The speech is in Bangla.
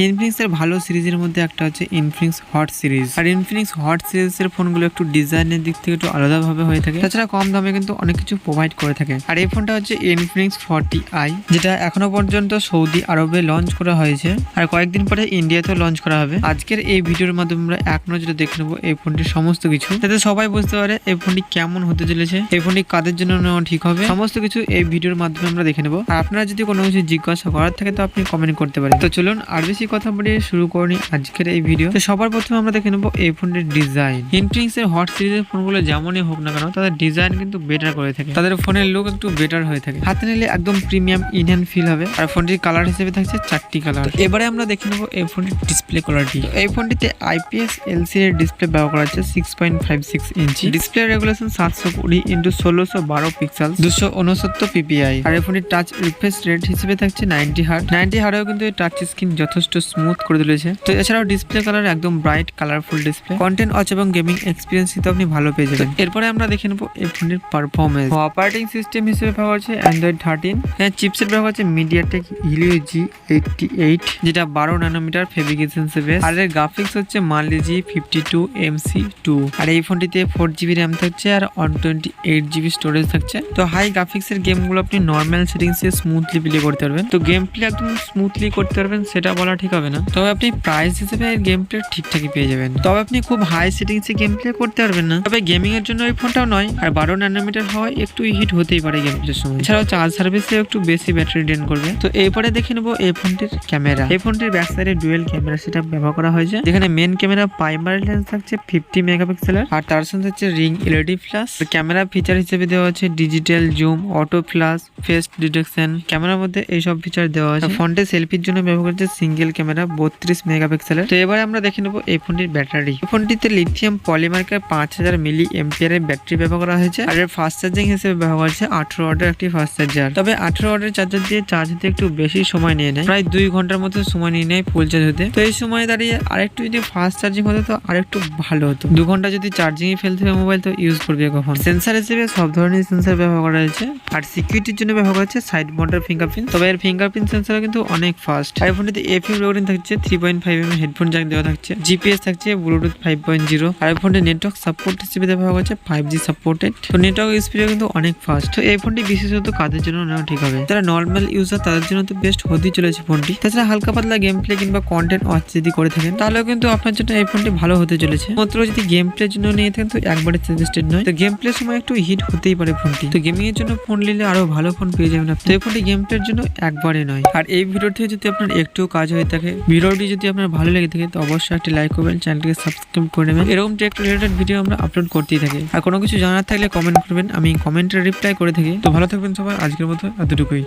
ইনফিনিক্স এর ভালো সিরিজের মধ্যে একটা হচ্ছে ইনফিনিক্স হট সিরিজ। আর ইনফিনিক্স হট সিরিজের ফোনগুলো একটু ডিজাইনের দিক থেকে একটু আলাদাভাবে হয়ে থাকে, তাছাড়া কম দামে কিন্তু অনেক কিছু প্রোভাইড করে থাকে। আর এই ফোনটা হচ্ছে ইনফিনিক্স 40i, যেটা এখনো পর্যন্ত সৌদি আরবে লঞ্চ করা হয়েছে আর কয়েকদিন পরে ইন্ডিয়াতেও লঞ্চ করা হবে। আজকের এই ভিডিওর মাধ্যমে আমরা এক নজরে দেখে নেবো এই ফোনটির সমস্ত কিছু, যাতে সবাই বুঝতে পারে এই ফোনটি কেমন হতে চলেছে, এই ফোনটি কাদের জন্য নেওয়া ঠিক হবে, সমস্ত কিছু এই ভিডিওর মাধ্যমে আমরা দেখে নেবো। আর আপনারা যদি কোনো কিছু জিজ্ঞাসা করার থাকে তো আপনি কমেন্ট করতে পারেন। তো চলুন আর বেশি কথা বলে শুরু করি আজকের এই ভিডিও। তো সবার প্রথমে আমরা দেখে নেবো এই ফোনটির ডিজাইন। ইনফিনিক্স এর হট সিরিজের ফোনগুলো যেমনই হোক না কেন, তাদের ডিজাইন কিন্তু বেটার করে থাকে, তাদের ফোনের লুক একটু বেটার হয়ে থাকে, হাতে নিলে একদম প্রিমিয়াম ইন্ডিয়ান ফিল হবে। আর ফোনটির কালার হিসেবে থাকছে 4টি কালার। এবারে আমরা দেখে নেবো এই ফোনটির ডিসপ্লে কোয়ালিটি। এই ফোনটিতে IPS LCD ডিসপ্লে ব্যবহার করা হচ্ছে 6.56 ইঞ্চি। Display resolution 720x1612 pixel, 269 ppi। আর এই ফোনটির টাচ রিফ্রেশ রেট হিসেবে থাকছে 90 হার্জ। 90 হার্জেও কিন্তু এই টাচ স্ক্রিন যথেষ্ট স্মুথ করে তুলেছে। তো এছাড়াও ডিসপ্লে কালার একদম bright colourful display, content watch এবং গেমিং এক্সপিরিয়েন্স কিন্তু আপনি ভালো পেয়ে যাবেন। এরপরে আমরা দেখে নেবো এই ফোনটির পারফরমেন্স। অপারেটিং সিস্টেম হিসেবে ব্যবহার হচ্ছে Android 13। এখানে চিপসেট ব্যবহার হচ্ছে MediaTek Helio G88, যেটা 12 ন্যানোমিটার ফেব্রিকেশন বেস। আর এর গ্রাফিক্স হচ্ছে Mali G52 MC2। আর এই ফোনটিতে 4GB র্যাম থাকছে আর 128GB স্টোরেজ থাকছে। তো হাই গ্রাফিক্স এর গেমগুলো আপনি নর্মাল সেটিংস এ স্মুথলি প্লে করতে পারবেন। তো গেম প্লে একদম স্মুথলি করতে পারবেন সেটা বলা ঠিক হবে না, তবে আপনি প্রাইস হিসেবে এর গেম প্লে ঠিকঠাকই পেয়ে যাবেন। তবে আপনি খুব হাই সেটিংস এ গেম প্লে করতে পারবেন না, তবে গেমিং এর জন্য এই ফোনটাও নয়। আর 12 ন্যানোমিটার হয় একটু হিট হতেই পারে গেম প্লের সময়। এছাড়াও চার্জ সার্ভিসে একটু বেশি ব্যাটারি ড্রেন করবে। তো এরপরে দেখে নেবো এই ফোনটির ক্যামেরা। এই ফোনটির ব্যাক সাইডে ডুয়েল ক্যামেরা সেটআপ ব্যবহার করা হয়েছে, যেখানে মেন ক্যামেরা প্রাইমারি লেন্স থাকছে 50 মেগাপিক্সেলের, আর তার সঙ্গে হচ্ছে ring LED flash. Camera feature হিসেবে দেওয়া হচ্ছে digital zoom, auto flash, face detection. ক্যামেরার মধ্যে এইসব ফিচার দেওয়া আছে। ফ্রন্টে সেলফির জন্য ব্যবহার করছে সিঙ্গেল ক্যামেরা 32 মেগাপিক্সেলের। তো এবারে আমরা দেখে নেবো এই ফোনটির ব্যাটারি। এই ফোনটিতে লিথিয়াম পলিমার্কের 5000 মিলি এম্পিয়ারের ব্যাটারি ব্যবহার করা হয়েছে। আর এর ফাস্ট চার্জিং হিসেবে ব্যবহার করছে 18 ওয়াটের একটি ফাস্ট চার্জার। তবে 18 ওয়াটের চার্জার দিয়ে চার্জ হতে একটু বেশি সময় নিয়ে নেয়, প্রায় 2 ঘন্টার মতো সময় নিয়ে নেয় ফুল চার্জ হতে। তো এই সময় দাঁড়িয়ে আরেকটু যদি ফাস্ট চার্জিং হতো তো আরেকটু ভালো হতো। 2 ঘন্টা যদি চার্জিং এ ফেলতে হবে মোবাইল তো ইউজ করবে কখন। সেন্সার হিসেবে সব ধরনের সেন্সার ব্যবহার করা হয়েছে। আর সিকিউরিটির জন্য ব্যবহার করা হচ্ছে সাইড মাউন্টেড ফিঙ্গারপ্রিন্ট। তবে এর ফিঙ্গারপ্রিন্ট সেন্সার কিন্তু অনেক ফাস্ট। আর ফোনটিতে FM রেকর্ডিং থাকছে, 3.5mm হেডফোন জ্যাক দেওয়া থাকছে, GPS থাকছে ব্লুটুথ 5.0। আর এই ফোনটি নেটওয়ার্ক সাপোর্ট হিসেবে ব্যবহার করছে 5G সাপোর্টেড। তো নেটওয়ার্ক স্পিড কিন্তু অনেক ফাস্ট। তো এই ফোনটি বিশেষত কাদের জন্য নেওয়া ঠিক হবে, যারা নর্মাল ইউজার তাদের জন্য তো বেস্ট হতেই চলেছে ফোনটি। তাছাড়া হালকা পাতলা গেম প্লে কিংবা কন্টেন্ট ওয়াচ যদি করে থাকেন তাহলেও কিন্তু আপনার জন্য এই ফোনটি ভালো হতে চলেছে। মাত্র যদি গেম প্লের জন্য নিয়ে থাকেন তো একবারে সাজেস্টেড নয়। তো গেম প্লের সময় একটু হিট হতেই পারে ফোনটি। তো গেমিং এর জন্য ফোন নিলে আরো ভালো ফোন পেয়ে যাবেন আপনি। তো এই ফোনটি গেম প্লের জন্য একবারে নয়। আর এই ভিডিও থেকে যদি আপনার একটু কাজ হয়ে থাকে, ভিডিওটি যদি আপনার ভালো লেগে থাকে তো অবশ্যই একটি লাইক করবেন, চ্যানেলটিকে সাবস্ক্রাইব করে নেবেন। এরকম টেক রিলেটেড ভিডিও আমরা আপলোড করতেই থাকি। আর কোনো কিছু জানার থাকলে কমেন্ট করবেন, আমি কমেন্টে রিপ্লাই করে থাকি। তো ভালো থাকবেন সবাই, আজকের মতো এতটুকুই।